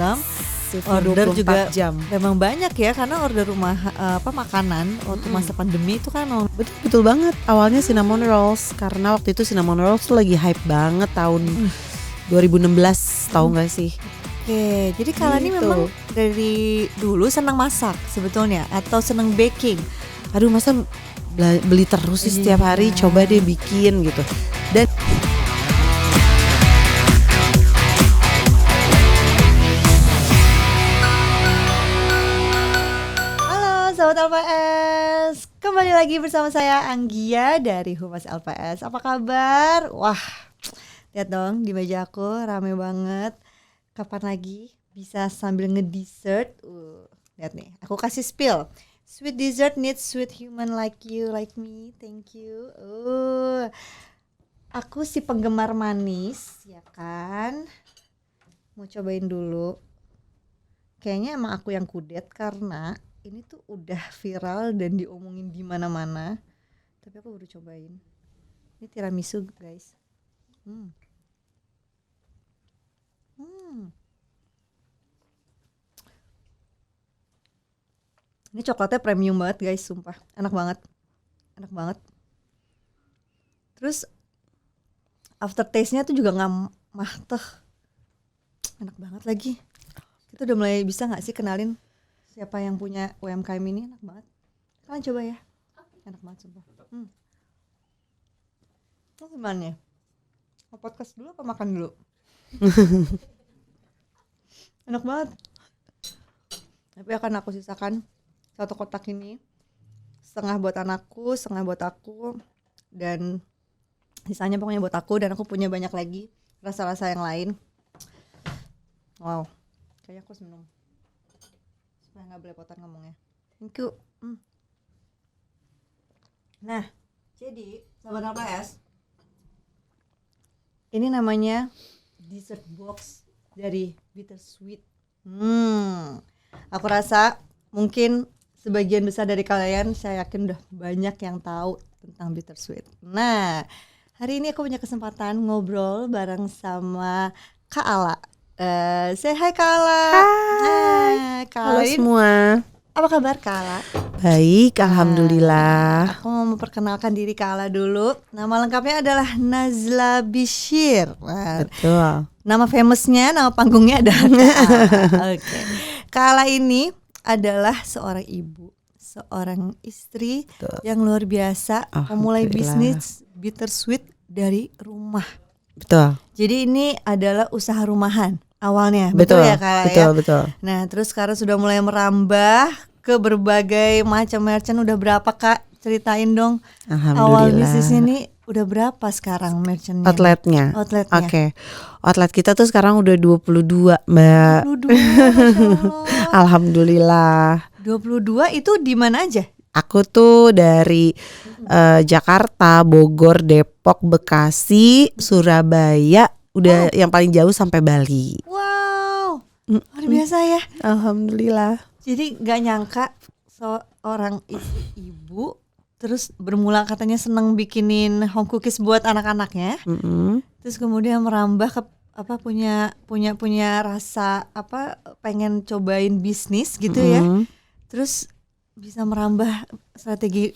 income. Shiftnya Order 24 juga jam. memang banyak ya, karena order rumah makanan waktu masa pandemi itu kan Betul banget. Awalnya cinnamon rolls, karena waktu itu cinnamon rolls tuh lagi hype banget tahun 2016, tahu nggak sih? Oke, jadi Kala ini Gitu. memang dari dulu senang masak sebetulnya atau senang baking? Aduh, masa beli terus sih setiap hari, coba deh bikin gitu. Dan Halo Sobat LPS, kembali lagi bersama saya Anggia dari Humas LPS. Apa kabar? Wah, lihat dong di meja aku rame banget. Kapan lagi bisa sambil ngedessert? Lihat nih, aku kasih spill. Sweet dessert needs sweet human like you, like me. Thank you. Aku si penggemar manis, ya kan? Mau cobain dulu. Kayaknya emang aku yang kudet karena ini tuh udah viral dan diomongin di mana-mana. Tapi aku baru cobain. Ini tiramisu, guys. Ini coklatnya premium banget, guys, sumpah. Enak banget. Enak banget. Terus aftertaste-nya tuh juga nggak mahteh. Enak banget lagi. Kita udah mulai bisa nggak sih kenalin siapa yang punya UMKM ini? Enak banget. Kalian coba ya. Enak banget sumpah. Ini gimana ya? Mau podcast dulu apa makan dulu? Enak banget. Tapi akan aku sisakan satu kotak ini, setengah buat anakku, setengah buat aku, dan sisanya pokoknya buat aku. Dan aku punya banyak lagi rasa-rasa yang lain. Wow, kayaknya aku seneng supaya nggak belepotan ngomongnya. Thank you. Nah, jadi Sobat LPS, ini namanya dessert box dari Bittersweet. Aku rasa mungkin sebagian besar dari kalian, saya yakin udah banyak yang tahu tentang Bittersweet. Nah, hari ini aku punya kesempatan ngobrol bareng sama Kak Ala. Say hi Kak Ala. Hai. Halo semua. Apa kabar Kak Ala? Baik, alhamdulillah. Aku mau memperkenalkan diri Kak Ala dulu. Nama lengkapnya adalah Nazla Bishir. Betul. Nama famousnya, nama panggungnya adalah Kak Ala. Oke. Kak Ala ini adalah seorang ibu, seorang istri yang luar biasa, memulai bisnis Bittersweet dari rumah. Betul. Jadi ini adalah usaha rumahan awalnya, betul ya Kak ya? Betul. Nah, terus sekarang sudah mulai merambah ke berbagai macam merchant. Udah berapa Kak? Ceritain dong. Awal bisnis ini udah berapa sekarang merchantnya? Outletnya. Oke. Outlet kita tuh sekarang udah 22, Mbak. 22, Masya Allah. Alhamdulillah. 22 itu di mana aja? Aku tuh dari Jakarta, Bogor, Depok, Bekasi, Surabaya, udah yang paling jauh sampai Bali. Wow, luar biasa ya. Alhamdulillah. Jadi gak nyangka seorang ibu terus bermula katanya seneng bikinin home cookies buat anak-anaknya. Terus kemudian merambah ke punya rasa pengen cobain bisnis gitu ya. Terus bisa merambah strategi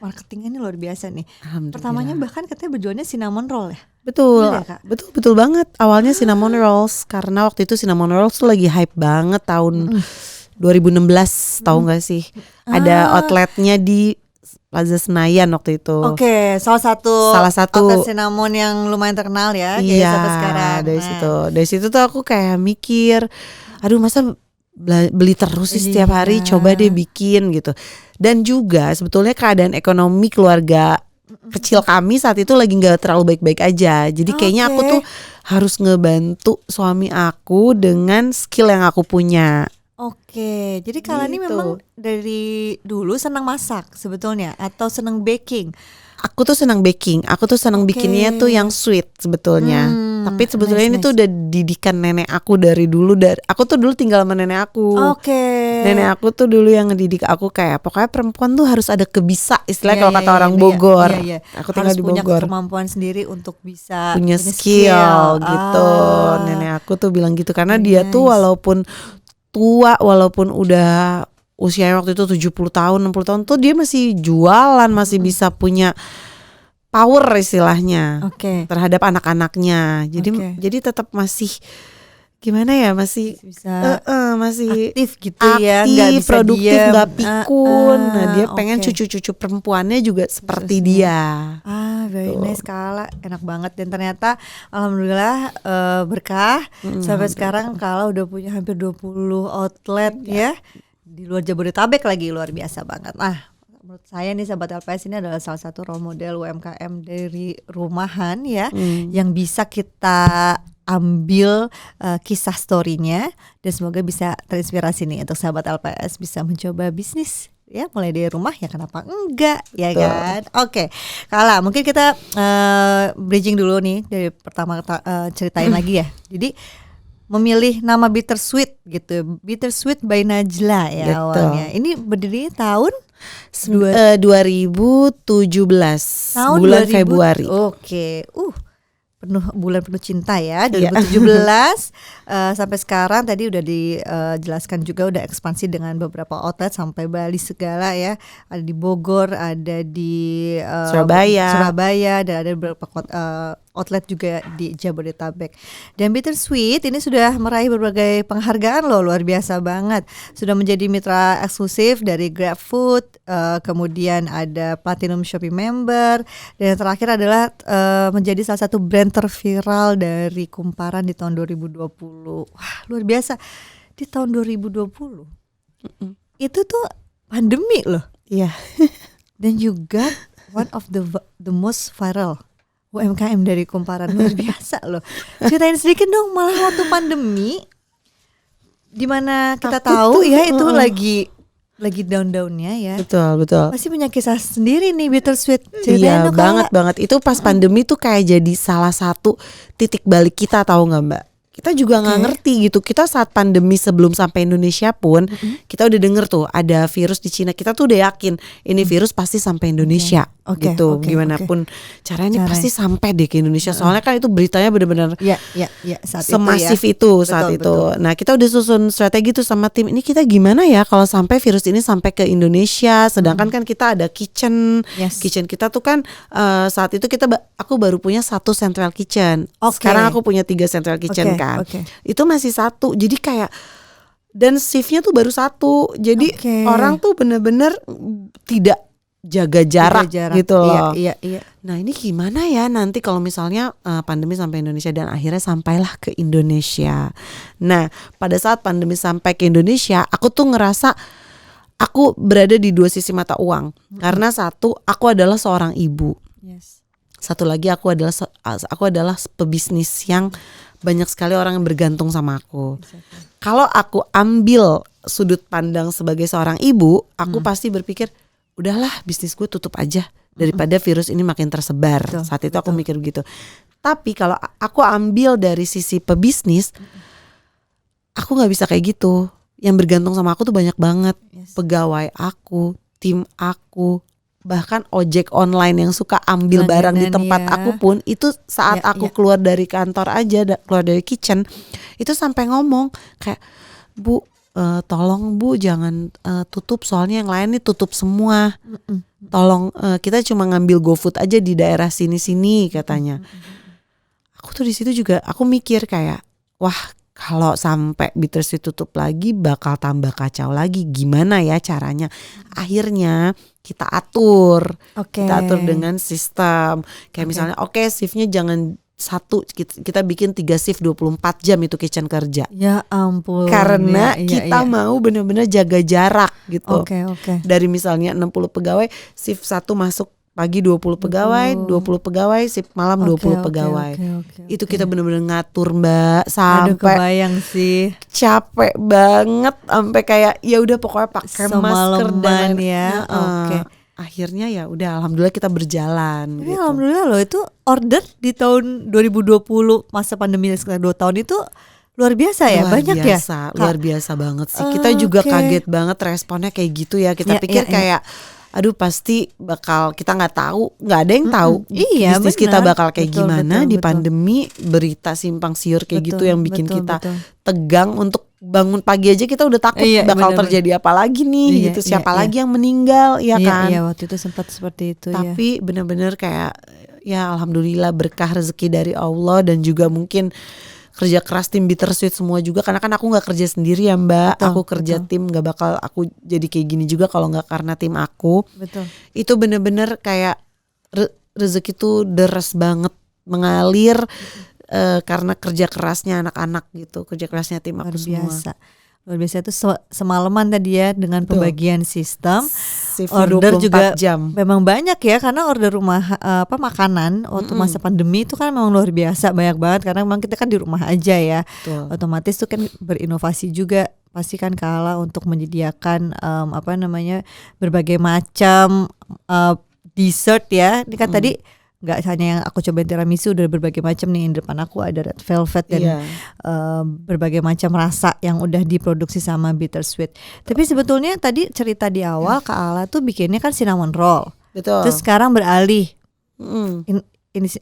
marketingnya ini luar biasa nih. Pertamanya bahkan katanya berjualnya cinnamon roll ya. Betul. Ya, Kak? Betul banget. Awalnya cinnamon rolls, karena waktu itu cinnamon rolls tuh lagi hype banget tahun 2016, tahu nggak sih? Ada outletnya di Plaza Senayan waktu itu. Oke, salah satu outlet cinnamon yang lumayan terkenal ya. Iya, sampai sekarang. Dari situ tuh aku kayak mikir, aduh masa beli terus sih setiap hari, coba deh bikin gitu. Dan juga sebetulnya keadaan ekonomi keluarga kecil kami saat itu lagi nggak terlalu baik-baik aja. Jadi kayaknya aku tuh harus ngebantu suami aku dengan skill yang aku punya. Oke, jadi kalian ini memang dari dulu senang masak sebetulnya atau senang baking? Aku tuh senang baking. Aku tuh senang bikinnya tuh yang sweet sebetulnya. Tapi sebetulnya ini tuh udah didikan nenek aku dari dulu. Aku tuh dulu tinggal sama nenek aku. Nenek aku tuh dulu yang ngedidik aku kayak pokoknya perempuan tuh harus ada kebisa, istilahnya kalau kata orang Bogor. Aku tinggal di Bogor. Punya kemampuan sendiri untuk bisa punya skill gitu. Nenek aku tuh bilang gitu karena dia tuh walaupun tua, walaupun udah usianya waktu itu 70 tahun, 60 tahun tuh dia masih jualan, masih bisa punya power istilahnya terhadap anak-anaknya. Jadi tetap masih gimana ya, masih bisa masih aktif gitu ya, nggak bisa produktif, nggak pikun. Nah dia pengen cucu-cucu perempuannya juga seperti dia. Very nice. Kala enak banget dan ternyata alhamdulillah berkah sampai sekarang Kala udah punya hampir 20 outlet ya di luar Jabodetabek lagi, luar biasa banget. Menurut saya nih sahabat LPS ini adalah salah satu role model UMKM dari rumahan ya, yang bisa kita ambil kisah story-nya dan semoga bisa terinspirasi nih untuk sahabat LPS bisa mencoba bisnis ya mulai dari rumah, ya kenapa enggak ya kan. Kala mungkin kita bridging dulu nih dari pertama ceritain lagi ya. Jadi memilih nama Bittersweet gitu, Bittersweet by Najla ya awalnya. Ini berdiri tahun 2017 tahun bulan 2000, Februari. Bulan penuh cinta ya 2017 sampai sekarang tadi udah dijelaskan juga udah ekspansi dengan beberapa outlet sampai Bali segala ya, ada di Bogor, ada di Surabaya dan ada beberapa outlet juga di Jabodetabek. Dan Bittersweet ini sudah meraih berbagai penghargaan loh, luar biasa banget. Sudah menjadi mitra eksklusif dari GrabFood, kemudian ada Platinum Shopee Member, dan yang terakhir adalah menjadi salah satu brand terviral dari Kumparan di tahun 2020. Wah, luar biasa. Di tahun 2020 itu tuh pandemi loh. Iya. Dan juga one of the most viral UMKM dari Kumparan, luar biasa loh. Ceritain sedikit dong, malah waktu pandemi dimana kita tahu ya itu lagi down-downnya ya. Betul. Pasti punya kisah sendiri nih Bittersweet. Iya banget. Itu pas pandemi tuh kayak jadi salah satu titik balik kita, tahu nggak Mbak? Kita juga nggak ngerti gitu. Kita saat pandemi sebelum sampai Indonesia pun kita udah denger tuh ada virus di Cina. Kita tuh udah yakin ini virus pasti sampai Indonesia gitu. Gimana pun caranya ini pasti sampai deh ke Indonesia. Soalnya kan itu beritanya benar-benar semasif itu saat itu. Nah kita udah susun strategi tuh sama tim. Ini kita gimana ya kalau sampai virus ini sampai ke Indonesia. Sedangkan kan kita ada kitchen kita tuh kan saat itu aku baru punya 1 central kitchen. Sekarang aku punya 3 central kitchen kan. Itu masih 1. Jadi kayak dan shiftnya tuh baru 1. Jadi orang tuh bener-bener tidak jaga jarak gitu loh. Iya. Nah ini gimana ya nanti kalau misalnya pandemi sampai Indonesia, dan akhirnya sampailah ke Indonesia. Nah pada saat pandemi sampai ke Indonesia, aku tuh ngerasa aku berada di 2 sisi mata uang. Karena satu, aku adalah seorang ibu. Satu lagi aku adalah pebisnis yang banyak sekali orang yang bergantung sama aku. Kalau aku ambil sudut pandang sebagai seorang ibu, aku pasti berpikir udahlah bisnis gue tutup aja daripada virus ini makin tersebar. Saat itu aku mikir begitu. Tapi kalau aku ambil dari sisi pebisnis, aku nggak bisa kayak gitu. Yang bergantung sama aku tuh banyak banget. Pegawai aku, tim aku, bahkan ojek online yang suka ambil barang di tempat aku pun itu saat aku keluar dari kantor aja, keluar dari kitchen itu sampai ngomong kayak, Bu tolong Bu jangan tutup, soalnya yang lain nih tutup semua. Tolong kita cuma ngambil GoFood aja di daerah sini-sini katanya. Aku tuh di situ juga aku mikir kayak, wah kalau sampai Bittersweet tutup lagi bakal tambah kacau lagi. Gimana ya caranya? Akhirnya kita atur. Kita atur dengan sistem. Kayak misalnya shiftnya jangan 1, kita bikin 3 shift 24 jam itu kitchen kerja. Ya ampun. Karena kita mau benar-benar jaga jarak gitu. Dari misalnya 60 pegawai, shift 1 masuk pagi 20 pegawai, 20 pegawai, shift malam 20 pegawai. Itu kita benar-benar ngatur Mbak sampai kebayang sih. Capek banget sampai kayak ya udah pokoknya pakai masker dan ya. akhirnya ya udah alhamdulillah kita berjalan Tapi gitu. alhamdulillah loh, itu order di tahun 2020 masa pandemi sekitar 2 tahun itu luar biasa ya, banyak ya. Luar biasa banget sih. Kita juga Oke. kaget banget responnya kayak gitu ya. Kita Ya, pikir ya, ya. kayak aduh pasti bakal, kita nggak tahu, nggak ada yang tahu Iya, bisnis kita benar. bakal kayak Betul, gimana betul, di betul. pandemi, berita simpang siur kayak gitu Betul, yang bikin betul, kita betul. tegang untuk bangun pagi aja kita udah takut Iya, bakal benar, terjadi apa lagi nih Iya, gitu, iya, siapa iya. lagi yang meninggal ya Iya, kan. iya, waktu itu sempat seperti itu ya. Tapi benar-benar kayak ya alhamdulillah berkah rezeki dari Allah, dan juga mungkin kerja keras tim Bittersweet semua juga, karena kan aku nggak kerja sendiri ya Mbak. Betul, aku kerja betul. tim, nggak bakal aku jadi kayak gini juga kalau nggak karena tim aku. Betul. Itu bener-bener kayak rezeki tuh deras banget mengalir karena kerja kerasnya anak-anak gitu, kerja kerasnya tim Luar aku semua. biasa. Luar biasa itu semalaman tadi ya dengan Betul. pembagian sistem. Shiftnya Order 24 juga jam. memang banyak ya, karena order rumah makanan waktu masa pandemi itu kan memang luar biasa banyak banget, karena memang kita kan di rumah aja ya. Betul. Otomatis tuh kan berinovasi juga pasti kan Kala untuk menyediakan berbagai macam dessert ya. Ini kan tadi nggak hanya yang aku cobain tiramisu, udah berbagai macam nih. Di depan aku ada red velvet dan Iya. berbagai macam rasa yang udah diproduksi sama Bittersweet. Tapi sebetulnya tadi cerita di awal Kak Ala tuh bikinnya kan cinnamon roll. Betul. Terus sekarang beralih. Mm.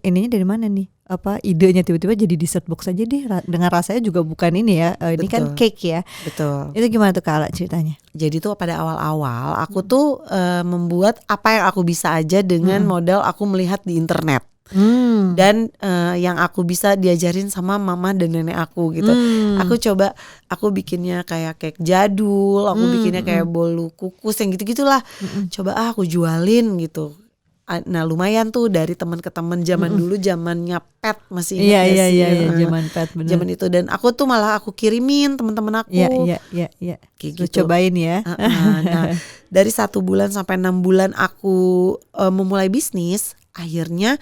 Ininya dari mana nih? Apa idenya tiba-tiba jadi dessert box aja deh, dengan rasanya juga bukan ini ya. Ini kan Betul. cake ya. Betul. Itu gimana tuh Kak Ala ceritanya? Jadi tuh pada awal-awal aku tuh membuat apa yang aku bisa aja dengan modal aku melihat di internet. Dan yang aku bisa diajarin sama mama dan nenek aku gitu. Aku bikinnya kayak cake jadul, aku bikinnya kayak bolu kukus yang gitu-gitulah. Coba aku jualin gitu. Nah lumayan tuh dari teman ke teman, zaman dulu zamannya pet, masih ingat Iya, gak sih? zaman pet bener. Zaman itu, dan aku tuh malah aku kirimin teman-teman aku. Iya. Kayak Lu gitu. cobain ya. Nah dari 1 bulan sampai 6 bulan aku memulai bisnis, akhirnya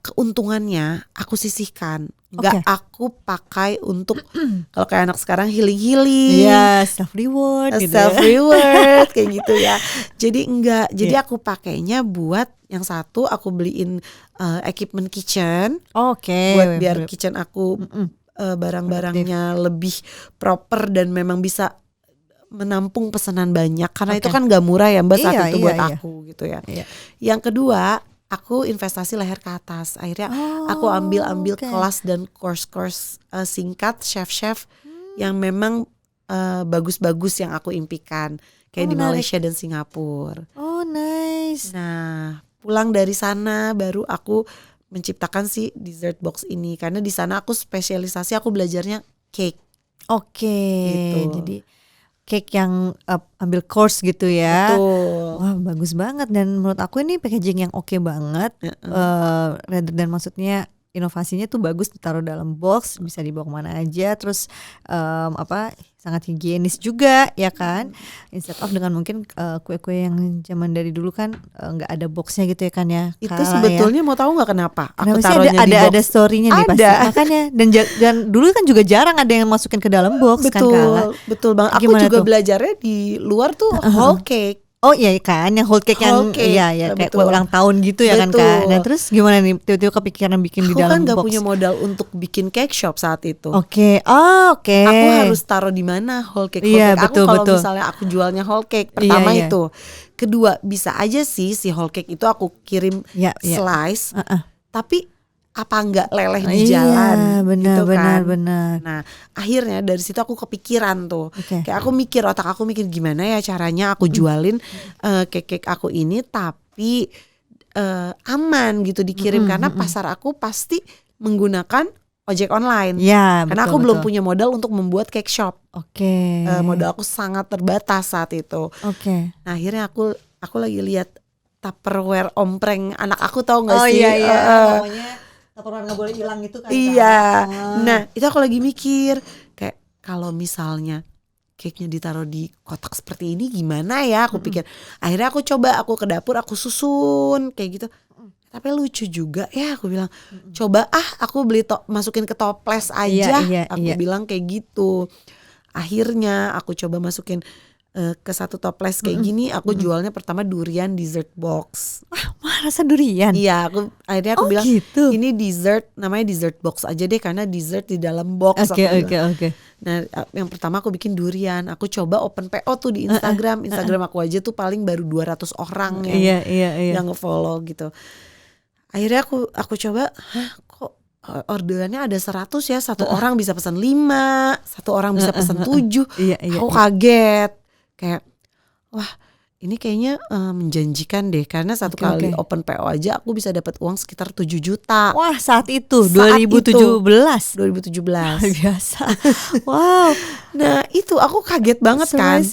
keuntungannya aku sisihkan. Gak Oke. aku pakai untuk kalau kayak anak sekarang healing, Iya, self reward gitu. self reward kayak gitu ya. Jadi enggak. Jadi Iya. aku pakainya buat yang satu, aku beliin equipment kitchen. Oke. Buat biar kitchen aku barang-barangnya lebih proper dan memang bisa menampung pesanan banyak, karena itu kan gak murah ya Mbak saat Iya, itu iya, buat iya. aku gitu ya. Iya. Yang kedua, aku investasi leher ke atas. Akhirnya aku ambil oke. kelas dan course singkat chef yang memang bagus-bagus yang aku impikan, kayak di menarik. Malaysia dan Singapura. Oh, nice. Nah, pulang dari sana baru aku menciptakan si dessert box ini, karena di sana aku spesialisasi, aku belajarnya cake. Oke. Gitu. Jadi cake yang ambil course gitu ya. Betul. Wah, bagus banget, dan menurut aku ini packaging yang oke banget. Rather than maksudnya inovasinya tuh bagus, ditaruh dalam box, bisa dibawa kemana aja, terus sangat higienis juga ya kan. Instead of dengan mungkin kue-kue yang zaman dari dulu kan nggak ada boxnya gitu ya kan ya. Itu Kala sebetulnya mau tahu nggak kenapa? Kenapa Aku sih taruhnya di box. ada story-nya nih pasti. Ada. Makanya dan dulu kan juga jarang ada yang masukin ke dalam box kan Kala. Betul banget. Aku Gimana juga tuh? belajarnya di luar tuh whole cake. Oh iya kan, yang whole cake Whole yang cake, iya kayak betul. kue ulang tahun gitu ya kan Betul. Kak. Nah terus gimana nih tiba-tiba kepikiran bikin di Aku dalam kan nggak box? punya modal untuk bikin cake shop saat itu. Oke. Oke. Aku harus taruh di mana whole cake. Iya, Aku betul, kalau betul. misalnya aku jualnya whole cake, pertama Iya. itu. Kedua, bisa aja sih si whole cake itu aku kirim Iya. slice, tapi apa nggak leleh di Iya, jalan benar, gitu kan. benar. Nah akhirnya dari situ aku kepikiran tuh. Oke. Kayak aku mikir, otak aku mikir gimana ya caranya aku jualin cake aku ini tapi aman gitu dikirim, karena pasar aku pasti menggunakan ojek online. Iya, Karena aku belum punya modal untuk membuat cake shop. Oke. Modal aku sangat terbatas saat itu. Oke. Nah akhirnya aku lagi lihat Tupperware ompreng anak aku, tahu nggak Oh sih? iya. Pokoknya Tupperware nggak boleh hilang itu kan. Iya. Kak. Nah itu aku lagi mikir kayak kalau misalnya cake-nya ditaruh di kotak seperti ini gimana ya? Aku pikir. Akhirnya aku coba, aku ke dapur, aku susun kayak gitu. Tapi lucu juga ya, aku bilang. Coba aku beli masukin ke toples aja. Iya, Aku iya. bilang kayak gitu. Akhirnya aku coba masukin ke satu toples kayak gini, aku jualnya pertama durian dessert box. Wah, rasa durian. Iya, akhirnya aku bilang gitu. ini dessert, namanya dessert box aja deh karena dessert di dalam box. Oke. Nah, yang pertama aku bikin durian. Aku coba open PO tuh di Instagram. Instagram aku aja tuh paling baru 200 orang yang nge-follow gitu. Akhirnya aku coba, kok orderannya ada 100 ya, satu orang bisa pesan 5, satu orang bisa pesan 7. Aku kaget. Kayak wah, ini kayaknya menjanjikan deh karena satu kali open PO aja aku bisa dapat uang sekitar 7 juta. Wah, saat itu 2017. Biasa. Wow. Nah, itu aku kaget banget kan.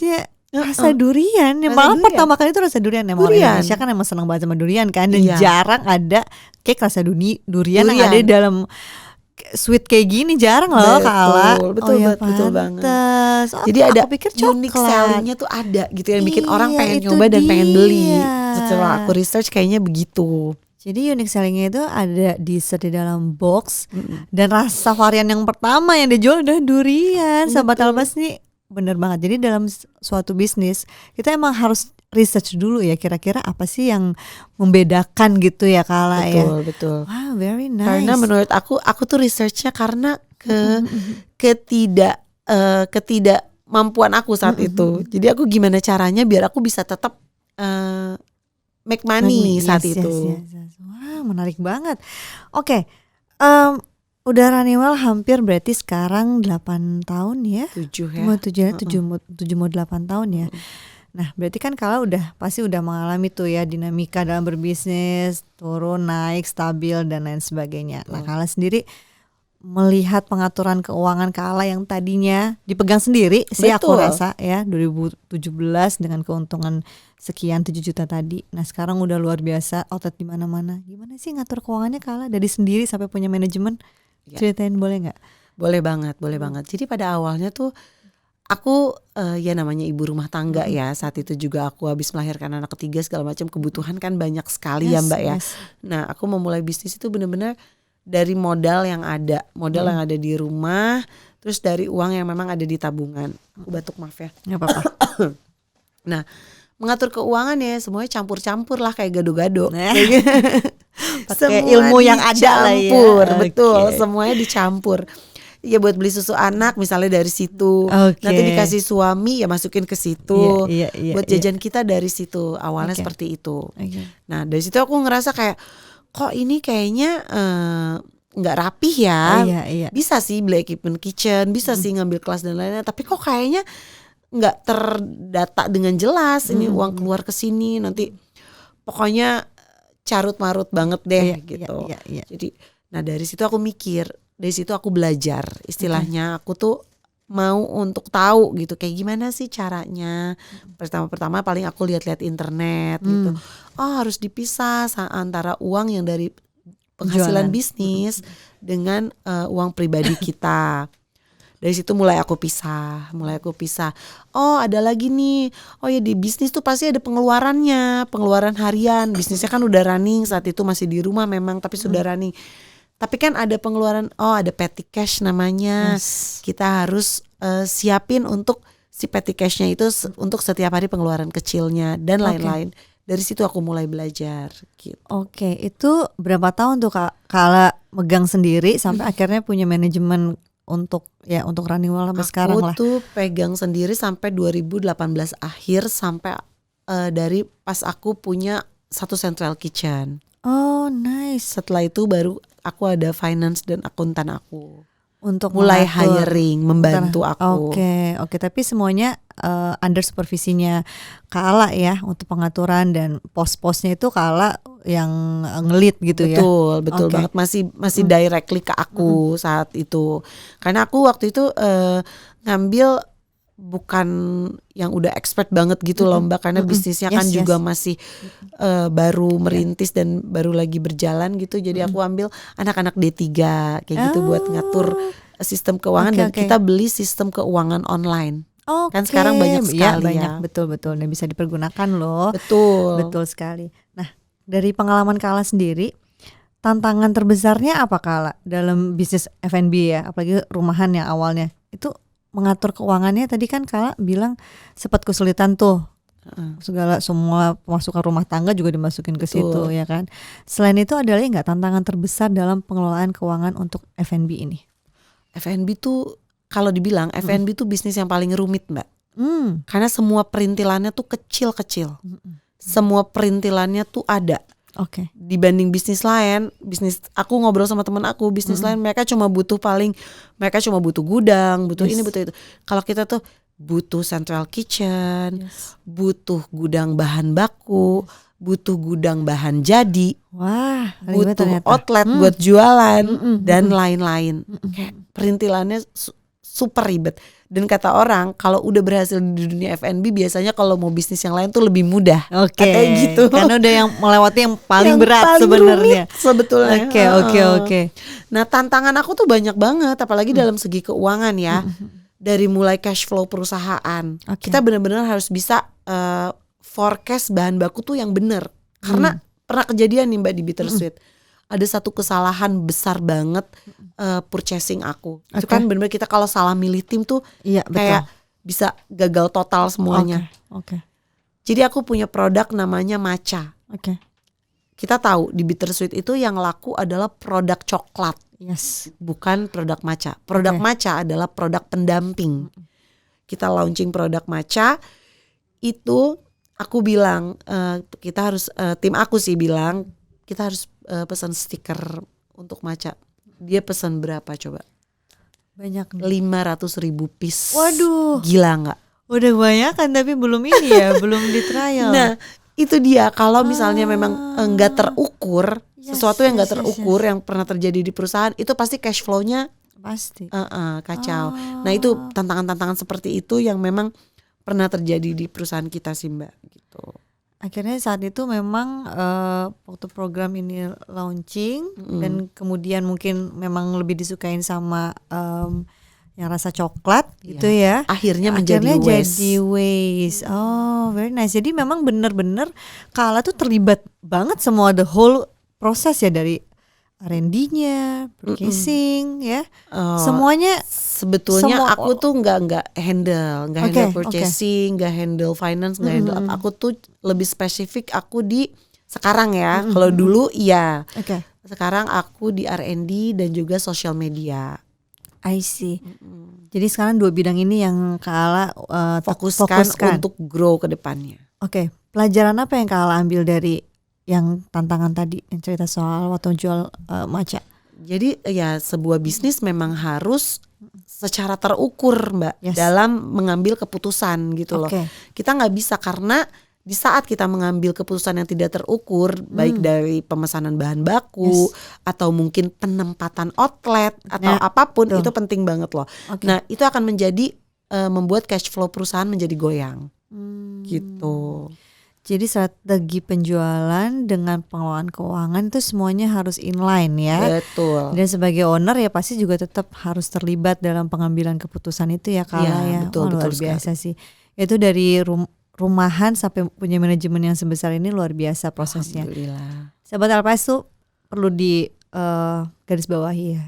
Rasa durian, malah pertama kali itu rasa durian. Indonesia kan emang senang banget sama durian kan, dan jarang ada cake rasa durian yang ada di dalam sweet kayak gini, jarang loh Kak Ala. Betul banget. Jadi ada unique sellingnya tuh ada gitu yang bikin orang pengen nyoba dan pengen beli. Setelah aku research kayaknya begitu. Jadi unique sellingnya itu ada dessert di dalam box, dan rasa varian yang pertama yang dijual udah durian. Sahabat Albas nih bener banget. Jadi dalam suatu bisnis kita emang harus research dulu ya, kira-kira apa sih yang membedakan gitu ya Kala ya. Betul. Wow, very nice. Karena menurut aku tuh researchnya karena ketidakmampuan aku saat itu. Jadi aku gimana caranya biar aku bisa tetap make money saat itu. Yes. Wow, menarik banget. Oke. Udah Raniwal hampir berarti sekarang 8 tahun ya. 7 ya. 7 mau 8 tahun ya. Nah, berarti kan Kala pasti udah mengalami tuh ya dinamika dalam berbisnis, turun, naik, stabil dan lain sebagainya. Nah, Kala sendiri melihat pengaturan keuangan Kala yang tadinya dipegang sendiri sih aku rasa ya 2017 dengan keuntungan sekian 7 juta tadi. Nah, sekarang udah luar biasa, outlet di mana-mana. Gimana sih ngatur keuangannya Kala dari sendiri sampai punya manajemen? Ceritain boleh nggak? Boleh banget. Jadi pada awalnya tuh aku ya namanya ibu rumah tangga ya, saat itu juga aku habis melahirkan anak ketiga, segala macam kebutuhan kan banyak sekali ya Mbak ya. Nah, aku memulai bisnis itu benar-benar dari modal yang ada di rumah, terus dari uang yang memang ada di tabungan. Aku batuk, maaf ya. Nggak apa-apa. Nah, mengatur keuangan ya semuanya campur-campur lah kayak gado-gado. Pakai ilmu yang ada lah ya. Betul, semuanya dicampur. Ya buat beli susu anak misalnya dari situ. Nanti dikasih suami ya masukin ke situ. Buat jajan kita dari situ. Awalnya seperti itu. Nah, dari situ aku ngerasa kayak kok ini kayaknya nggak rapih ya. Bisa sih beli equipment kitchen, bisa sih ngambil kelas dan lainnya, tapi kok kayaknya nggak terdata dengan jelas. Ini uang keluar ke sini, nanti pokoknya carut marut banget deh gitu. Jadi, nah dari situ aku mikir, dari situ aku belajar. Istilahnya aku tuh mau untuk tahu gitu kayak gimana sih caranya. Pertama paling aku lihat-lihat internet gitu. Oh, harus dipisah antara uang yang dari penghasilan bisnis dengan uang pribadi kita. Dari situ mulai aku pisah. Oh, ada lagi nih. Oh ya, di bisnis tuh pasti ada pengeluarannya, pengeluaran harian. Bisnisnya kan udah running saat itu, masih di rumah memang tapi sudah running. Tapi kan ada pengeluaran, ada petty cash namanya. Kita harus siapin untuk si petty cashnya itu untuk setiap hari pengeluaran kecilnya dan lain-lain. Dari situ aku mulai belajar gitu. Oke, itu berapa tahun tuh Kala megang sendiri sampai akhirnya punya manajemen untuk Raniwal sampai sekarang lah? Aku tuh pegang sendiri sampai 2018 akhir, sampai dari pas aku punya satu central kitchen. Oh, nice. Setelah itu baru aku ada finance dan akuntan aku. Untuk mulai hiring, membantu aku. Oke, tapi semuanya under supervisinya Kala ya, untuk pengaturan dan pos-posnya itu Kala yang ngelit gitu ya. Betul banget, masih directly ke aku saat itu. Karena aku waktu itu ngambil bukan yang udah expert banget gitu loh Mbak, karena bisnisnya kan juga masih baru merintis dan baru lagi berjalan gitu. Jadi aku ambil anak-anak D3 kayak gitu buat ngatur sistem keuangan dan kita beli sistem keuangan online. Kan sekarang banyak sekali ya. Betul dan bisa dipergunakan loh. Betul sekali. Nah, dari pengalaman Kala sendiri, tantangan terbesarnya apa Kala dalam bisnis F&B ya, apalagi rumahan yang awalnya itu mengatur keuangannya tadi kan Kala bilang sempat kesulitan tuh. Segala semua pemasukan rumah tangga juga dimasukin ke situ ya kan. Selain itu ada lagi nggak tantangan terbesar dalam pengelolaan keuangan untuk F&B ini? F&B tuh kalau dibilang F&B tuh bisnis yang paling rumit Mbak. Karena semua perintilannya tuh kecil-kecil. Semua perintilannya tuh ada. Oke. Dibanding bisnis lain, aku ngobrol sama teman aku, bisnis lain mereka cuma butuh gudang, butuh ini, butuh itu. Kalau kita tuh butuh central kitchen, butuh gudang bahan baku, butuh gudang bahan jadi, butuh outlet buat jualan dan lain-lain. Kayak perintilannya super ribet. Dan kata orang kalau udah berhasil di dunia F&B biasanya kalau mau bisnis yang lain tuh lebih mudah. Kayak gitu. Karena udah yang melewati yang paling berat sebenarnya. Sebetulnya. Oke. Nah, tantangan aku tuh banyak banget apalagi dalam segi keuangan ya. Dari mulai cash flow perusahaan. Kita benar-benar harus bisa forecast bahan baku tuh yang benar. Karena pernah kejadian nih Mbak di Bittersweet. Ada satu kesalahan besar banget purchasing aku. Itu kan benar-benar kita kalau salah milih tim tuh kayak bisa gagal total semuanya. Jadi aku punya produk namanya matcha. Kita tahu di Bittersweet itu yang laku adalah produk coklat. Bukan produk matcha. Produk matcha adalah produk pendamping. Kita launching produk matcha itu aku bilang kita harus tim aku sih bilang kita harus pesan stiker untuk matcha. Dia pesan berapa coba? Banyak nih. 500.000 piece. Waduh. Gila nggak? Udah banyak kan tapi belum ini ya, belum di trial. Nah itu dia kalau misalnya memang nggak terukur, sesuatu yang nggak terukur yang pernah terjadi di perusahaan itu pasti cash flow-nya pasti kacau. Nah itu tantangan-tantangan seperti itu yang memang pernah terjadi di perusahaan kita sih Mbak gitu. Akhirnya saat itu memang waktu program ini launching dan kemudian mungkin memang lebih disukain sama yang rasa coklat gitu ya. Akhirnya menjadi waste. Oh, very nice. Jadi memang benar-benar Kala tuh terlibat banget semua the whole proses ya dari R&D-nya, purchasing ya. Semuanya sebetulnya aku tuh nggak handle purchasing, nggak handle finance, nggak handle apa. Aku tuh lebih spesifik aku di sekarang ya. Kalau dulu iya. Sekarang aku di R&D dan juga social media. I see. Jadi sekarang dua bidang ini yang Kala fokuskan untuk grow ke depannya. Pelajaran apa yang Kala ambil dari yang tantangan tadi yang cerita soal waktu jual matcha? Jadi ya sebuah bisnis memang harus secara terukur Mbak dalam mengambil keputusan gitu loh. Kita nggak bisa karena di saat kita mengambil keputusan yang tidak terukur baik dari pemesanan bahan baku atau mungkin penempatan outlet atau apapun itu penting banget loh. Nah itu akan menjadi membuat cash flow perusahaan menjadi goyang gitu. Jadi strategi penjualan dengan pengelolaan keuangan itu semuanya harus inline ya. Betul. Dan sebagai owner ya pasti juga tetap harus terlibat dalam pengambilan keputusan itu ya Kala ya. Betul, luar biasa sih. Itu dari rumahan sampai punya manajemen yang sebesar ini luar biasa prosesnya. Alhamdulillah. Sahabat LPS tuh perlu di garis bawahi ya.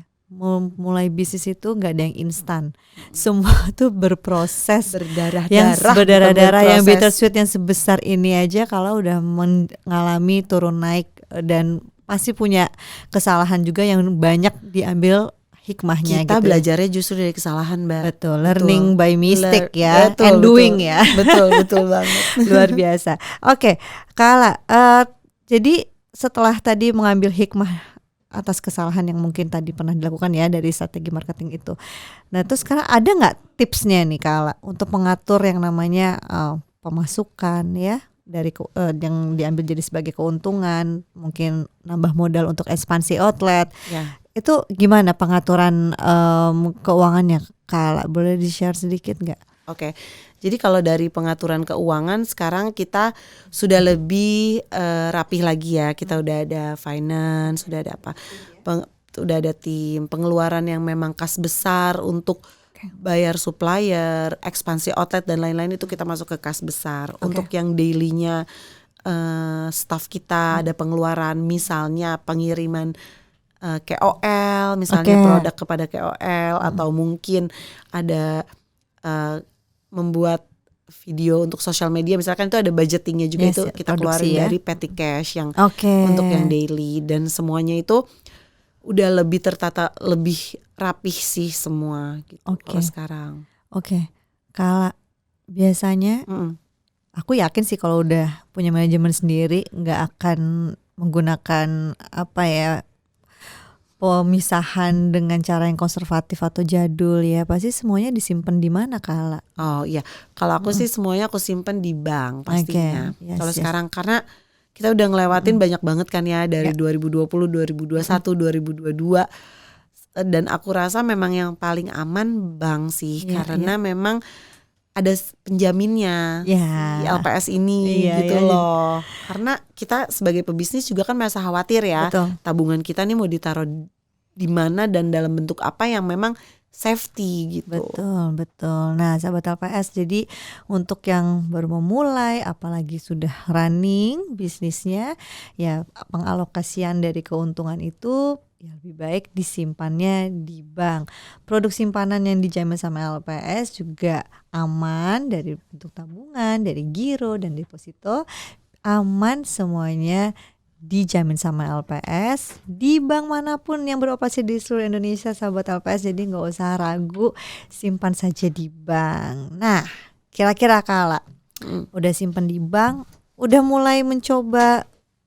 Mulai bisnis itu nggak ada yang instan, semua tuh berproses, berdarah-darah yang Bittersweet yang sebesar ini aja kalau udah mengalami turun naik dan pasti punya kesalahan juga yang banyak diambil hikmahnya. Kita gitu. Belajarnya justru dari kesalahan Mbak. Betul, learning by mistake ya, and doing ya. Betul banget. Luar biasa. Oke, Kala, jadi setelah tadi mengambil hikmah atas kesalahan yang mungkin tadi pernah dilakukan ya dari strategi marketing itu. Nah terus sekarang ada nggak tipsnya nih Kala untuk mengatur yang namanya pemasukan ya dari yang diambil jadi sebagai keuntungan, mungkin nambah modal untuk ekspansi outlet. Itu gimana pengaturan keuangannya Kala? Boleh di-share sedikit nggak? Oke. Jadi kalau dari pengaturan keuangan sekarang kita sudah lebih rapih lagi ya. Kita udah ada finance, sudah ada apa? Udah ada tim pengeluaran yang memang kas besar untuk bayar supplier, ekspansi outlet dan lain-lain itu kita masuk ke kas besar. Untuk yang dailynya staff kita ada pengeluaran misalnya pengiriman KOL, misalnya produk kepada KOL atau mungkin ada membuat video untuk sosial media, misalkan itu ada budgetingnya juga, Yes, itu kita keluarin produksi ya. dari petty cash yang Oke. untuk yang daily, dan semuanya itu udah lebih tertata, lebih rapih sih semua gitu. Oke. Kalau sekarang. Oke. Kalau biasanya aku yakin sih kalau udah punya manajemen sendiri nggak akan menggunakan apa ya, pemisahan dengan cara yang konservatif atau jadul ya. Pasti semuanya disimpan di mana Kala? Oh iya, kalau aku sih semuanya aku simpen di bank pastinya. Yes, Kalau yes. sekarang karena kita udah ngelewatin banyak banget kan ya dari 2020, 2021, 2022. Dan aku rasa memang yang paling aman bank sih, karena memang ada penjaminnya si LPS ini gitu loh. Karena kita sebagai pebisnis juga kan merasa khawatir ya. Betul. Tabungan kita nih mau ditaruh di mana dan dalam bentuk apa yang memang safety gitu. Betul. Nah, sahabat LPS, jadi untuk yang baru memulai, apalagi sudah running bisnisnya, ya pengalokasian dari keuntungan itu ya lebih baik disimpannya di bank. Produk simpanan yang dijamin sama LPS juga aman dari bentuk tabungan, dari giro dan deposito, aman semuanya dijamin sama LPS di bank manapun yang beroperasi di seluruh Indonesia, sahabat LPS. Jadi nggak usah ragu, simpan saja di bank. Nah, kira-kira Kala udah simpan di bank, udah mulai mencoba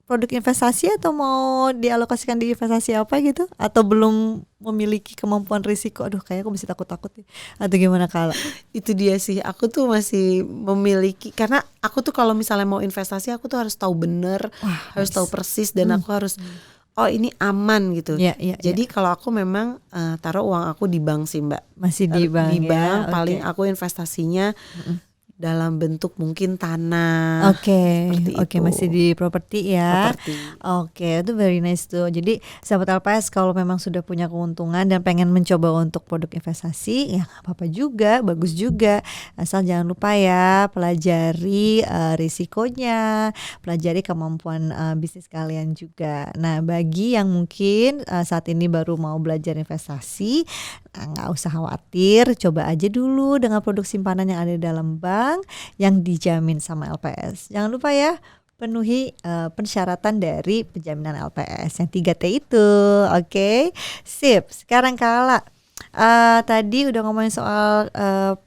produk investasi atau mau dialokasikan di investasi apa gitu, atau belum memiliki kemampuan risiko? Aduh, kayaknya aku masih takut-takut nih. Atau gimana Kala? Itu dia sih, aku tuh masih memiliki, karena aku tuh kalau misalnya mau investasi aku tuh harus tahu bener, harus tahu persis, dan aku harus ini aman gitu. Jadi kalau aku memang taruh uang aku di bank sih Mbak. Masih di bank ya? Paling aku investasinya dalam bentuk mungkin tanah. Oke, itu. masih di properti ya. Properti. Oke, itu very nice tuh. Jadi sahabat LPS, kalau memang sudah punya keuntungan dan pengen mencoba untuk produk investasi, ya nggak apa-apa juga, bagus juga. Asal jangan lupa ya, pelajari risikonya, pelajari kemampuan bisnis kalian juga. Nah, bagi yang mungkin saat ini baru mau belajar investasi, nggak usah khawatir, coba aja dulu dengan produk simpanan yang ada di dalam bank yang dijamin sama LPS. Jangan lupa ya, penuhi persyaratan dari penjaminan LPS yang 3T itu. Oke, sip. Sekarang Kala, tadi udah ngomongin soal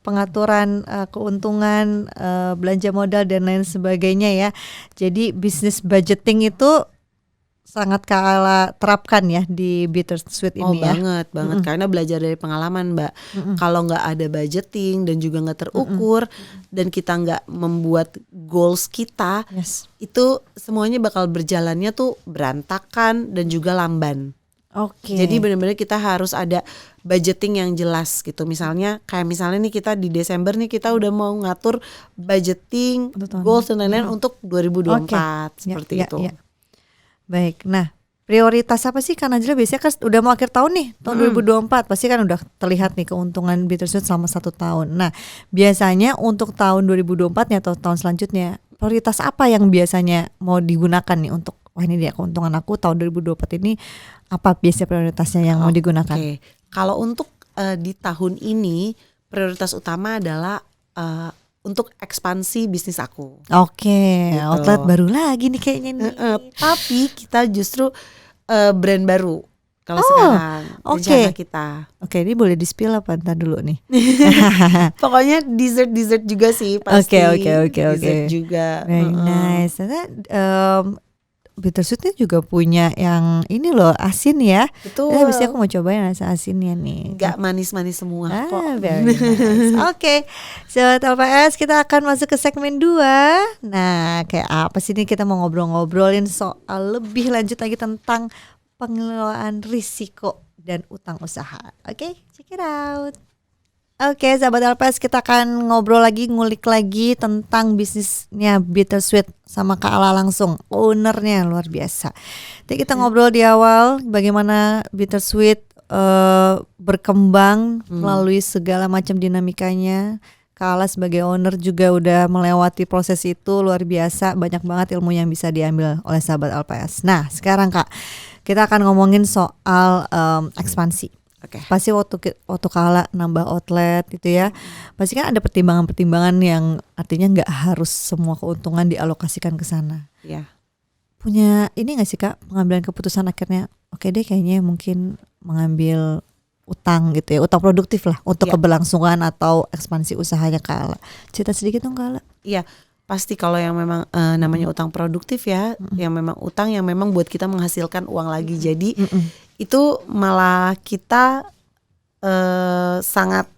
pengaturan keuntungan, belanja modal dan lain sebagainya ya. Jadi bisnis budgeting itu sangat Kala terapkan ya di Bittersweet ini ya. Banget karena belajar dari pengalaman Mbak. Kalau nggak ada budgeting dan juga nggak terukur dan kita nggak membuat goals kita, itu semuanya bakal berjalannya tuh berantakan dan juga lamban. Jadi benar-benar kita harus ada budgeting yang jelas gitu. Misalnya nih kita di Desember nih kita udah mau ngatur budgeting, goals dan lain-lain untuk 2024 seperti itu. Baik, nah prioritas apa sih? Karena Najla biasanya kan udah mau akhir tahun nih, tahun 2024 pasti kan udah terlihat nih keuntungan Bittersweet selama 1 tahun. Nah, biasanya untuk tahun 2024 nya atau tahun selanjutnya, prioritas apa yang biasanya mau digunakan nih untuk, wah ini dia keuntungan aku tahun 2024 ini, apa biasanya prioritasnya yang mau digunakan? Kalau untuk di tahun ini prioritas utama adalah untuk ekspansi bisnis aku. Gitu. Outlet baru lagi nih kayaknya nih. Tapi kita justru brand baru kalau sekarang rencana kita. Ini boleh di-spill apa ntar dulu nih? Pokoknya dessert juga sih pasti. Dessert juga. Very nice. Bittersweet juga punya yang ini loh, asin ya. Betul. Biasanya aku mau cobain rasa asinnya nih. Gak manis-manis semua kok. Very nice. Sobat LPS, kita akan masuk ke segmen 2. Nah, kayak apa sih nih, kita mau ngobrolin soal lebih lanjut lagi tentang pengelolaan risiko dan utang usaha. Check it out. Sahabat LPS, kita akan ngobrol lagi, ngulik lagi tentang bisnisnya Bittersweet sama Kak Ala langsung, ownernya luar biasa. Jadi kita ngobrol di awal bagaimana Bittersweet berkembang melalui segala macam dinamikanya. Kak Ala sebagai owner juga udah melewati proses itu, luar biasa, banyak banget ilmu yang bisa diambil oleh sahabat LPS. Nah, sekarang Kak, kita akan ngomongin soal ekspansi. Oke. Pasti waktu kala nambah outlet gitu ya, pasti kan ada pertimbangan-pertimbangan yang artinya nggak harus semua keuntungan dialokasikan ke sana. Iya. Punya ini nggak sih Kak, pengambilan keputusan akhirnya oke deh kayaknya mungkin mengambil utang gitu ya, utang produktif lah untuk keberlangsungan atau ekspansi usahanya Kak Ala. Cerita sedikit dong Kak Ala. Iya, pasti kalau yang memang namanya utang produktif ya, yang memang utang yang memang buat kita menghasilkan uang lagi. Jadi itu malah kita sangat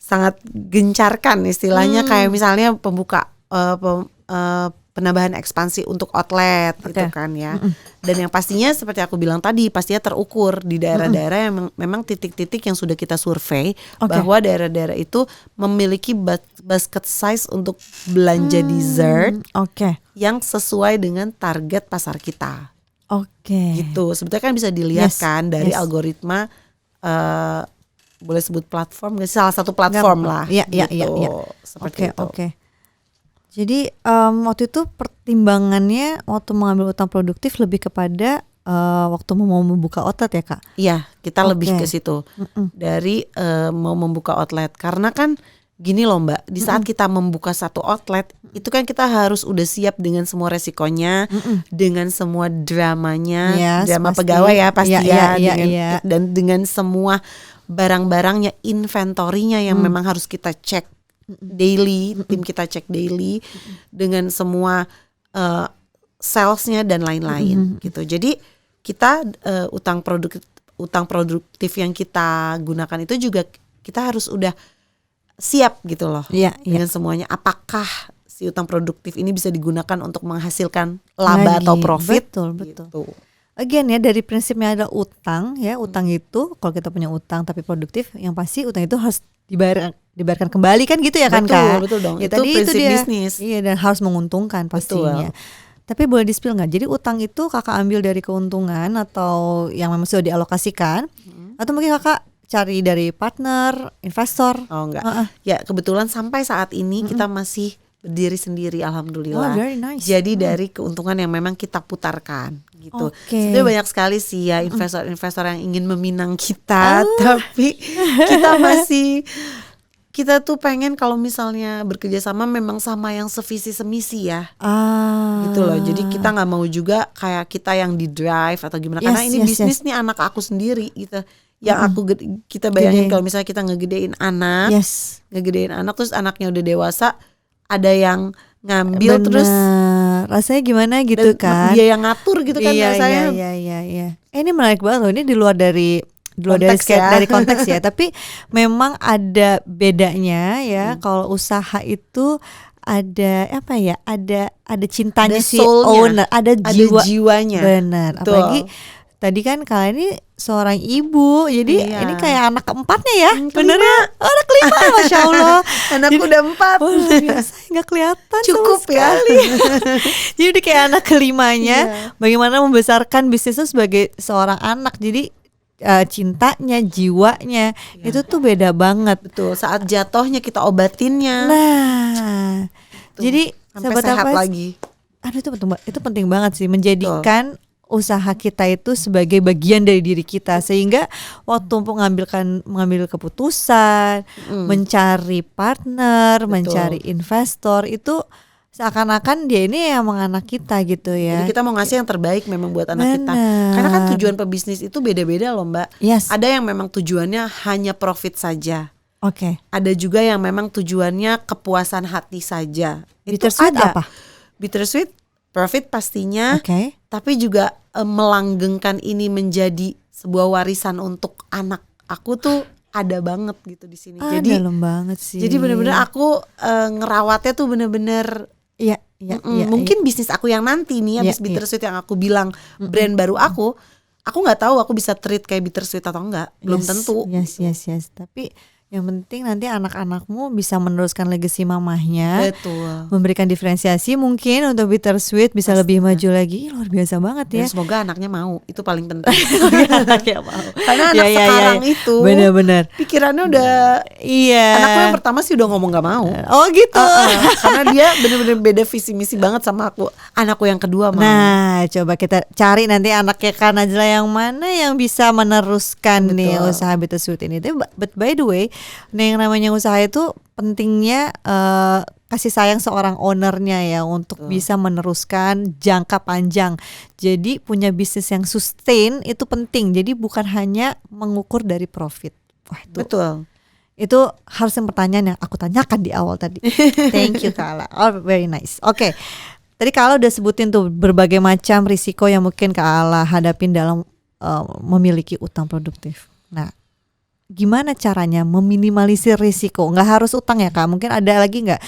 sangat gencarkan istilahnya, kayak misalnya penambahan ekspansi untuk outlet gitu kan ya. Dan yang pastinya seperti aku bilang tadi, pastinya terukur di daerah-daerah yang memang titik-titik yang sudah kita survei bahwa daerah-daerah itu memiliki basket size untuk belanja dessert yang sesuai dengan target pasar kita. Gitu. Sebetulnya kan bisa dilihat kan dari algoritma, boleh sebut platform nggak sih? Salah satu platform lah. Gitu. Seperti itu. Jadi waktu itu pertimbangannya waktu mengambil utang produktif lebih kepada waktu mau membuka outlet ya Kak? Iya, kita lebih ke situ dari mau membuka outlet. Karena kan gini loh Mbak, di saat kita membuka satu outlet itu kan kita harus udah siap dengan semua resikonya, dengan semua dramanya, drama pasti. Pegawai ya pasti dan dengan semua barang-barangnya, inventorinya yang memang harus kita cek daily, tim kita cek daily dengan semua salesnya dan lain-lain gitu. Jadi kita utang produktif yang kita gunakan itu juga kita harus udah siap gitu loh dengan semuanya. Apakah si utang produktif ini bisa digunakan untuk menghasilkan laba atau profit? Betul. Gitu. Again ya, dari prinsipnya ada utang ya, utang itu kalau kita punya utang tapi produktif, yang pasti utang itu harus dibayarkan kembali kan gitu ya kan Kak? Betul dong. Ya, itu prinsip bisnis. Iya, dan harus menguntungkan pastinya. Tapi boleh di-spill nggak? Jadi utang itu Kakak ambil dari keuntungan atau yang memang sudah dialokasikan, atau mungkin Kakak cari dari partner, investor? Oh enggak. Ya kebetulan sampai saat ini kita masih berdiri sendiri, alhamdulillah. Very nice. Jadi dari keuntungan yang memang kita putarkan gitu. Sebenarnya banyak sekali sih ya investor-investor yang ingin meminang kita, tapi kita tuh pengen kalau misalnya bekerja sama memang sama yang sevisi semisi ya. Gitu loh. Jadi kita nggak mau juga kayak kita yang di drive atau gimana, karena ini bisnis nih anak aku sendiri gitu. Yang kita bayangin kalau misalnya kita ngegedein anak terus anaknya udah dewasa, ada yang ngambil terus rasanya gimana gitu kan, dia yang ngatur gitu kan rasanya. Iya. Ini menarik banget loh, ini di luar dari konteks ya, tapi memang ada bedanya ya. Kalau usaha itu ada apa ya, ada cintanya si owner, ada jiwanya. Benar. Betul. Apalagi tadi kan kalian ini seorang ibu, jadi ini kayak anak keempatnya ya, bener ya? Anak kelima, masya Allah. Anakku udah 4. Luar biasa, nggak kelihatan cukup sama sekali. Jadi kayak anak kelimanya, bagaimana membesarkan bisnisnya sebagai seorang anak. Jadi cintanya, jiwanya itu tuh beda banget. Betul. Saat jatuhnya kita obatinnya. Nah, jadi sampai sehat lagi. Aduh, itu penting banget sih, menjadikan usaha kita itu sebagai bagian dari diri kita, sehingga waktu mengambil keputusan, mencari partner, mencari investor, itu seakan-akan dia ini emang anak kita gitu ya. Jadi kita mau ngasih yang terbaik memang buat anak kita. Karena kan tujuan pebisnis itu beda-beda loh Mbak. Ada yang memang tujuannya hanya profit saja. Ada juga yang memang tujuannya kepuasan hati saja. Bittersweet apa? Bittersweet profit pastinya, tapi juga melanggengkan ini menjadi sebuah warisan untuk anak aku tuh ada banget gitu di sini. Jadi dalam banget sih. Jadi benar-benar aku ngerawatnya tuh benar-benar. Mungkin bisnis aku yang nanti nih habis Bittersweet yang aku bilang brand baru aku nggak tahu aku bisa treat kayak Bittersweet atau enggak, belum tentu. Yes. Tapi yang penting nanti anak-anakmu bisa meneruskan legacy mamahnya. Betul. Memberikan diferensiasi mungkin untuk Bittersweet bisa lebih maju lagi. Luar biasa banget ya. Dan semoga anaknya mau, itu paling penting. Anaknya mau. Karena anak sekarang itu benar-benar pikirannya udah. Anakku yang pertama sih udah ngomong gak mau. Oh gitu. Karena dia benar-benar beda visi misi banget sama aku. Anakku yang kedua mau. Nah Nah, coba kita cari nanti anaknya Kak Najla yang mana yang bisa meneruskan nih usaha Bittersweet ini. But by the way, yang namanya usaha itu pentingnya kasih sayang seorang ownernya ya untuk bisa meneruskan jangka panjang. Jadi punya bisnis yang sustain itu penting. Jadi bukan hanya mengukur dari profit. Wah, Betul. Itu harusnya pertanyaan yang aku tanyakan di awal tadi. Thank you Kak Ala. Oh, very nice. Oke. Tadi Kak Ala udah sebutin tuh berbagai macam risiko yang mungkin Kak Ala hadapin dalam memiliki utang produktif. Nah, gimana caranya meminimalisir risiko? Nggak harus utang ya Kak. Mungkin ada lagi nggak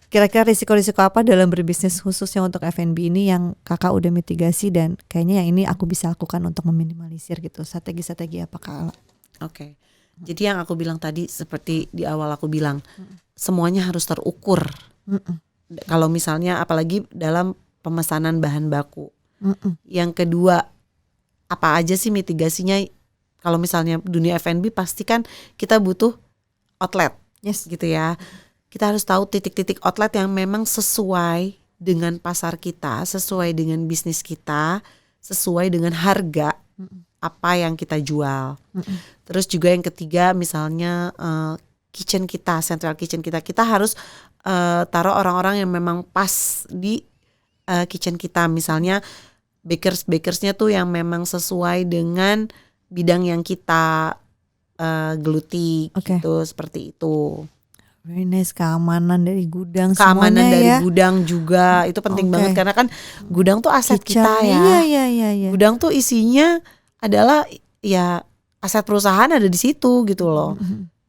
kira-kira risiko-risiko apa dalam berbisnis khususnya untuk F&B ini yang Kakak udah mitigasi dan kayaknya yang ini aku bisa lakukan untuk meminimalisir gitu. Strategi-strategi apa Kak Ala? Oke. Jadi yang aku bilang tadi seperti di awal aku bilang, semuanya harus terukur. Kalau misalnya apalagi dalam pemesanan bahan baku. Yang kedua, apa aja sih mitigasinya? Kalau misalnya dunia F&B pasti kan kita butuh outlet, gitu ya. Kita harus tahu titik-titik outlet yang memang sesuai dengan pasar kita, sesuai dengan bisnis kita, sesuai dengan harga apa yang kita jual. Terus juga yang ketiga misalnya kitchen kita, central kitchen kita harus taruh orang-orang yang memang pas di kitchen kita. Misalnya bakersnya tuh yang memang sesuai dengan bidang yang kita geluti gitu, seperti itu. Very nice. Keamanan dari gudang, keamanan semuanya dari ya. Gudang juga itu penting banget karena kan gudang tuh aset kita ya. Iya. Gudang tuh isinya adalah ya aset perusahaan ada di situ gitu loh.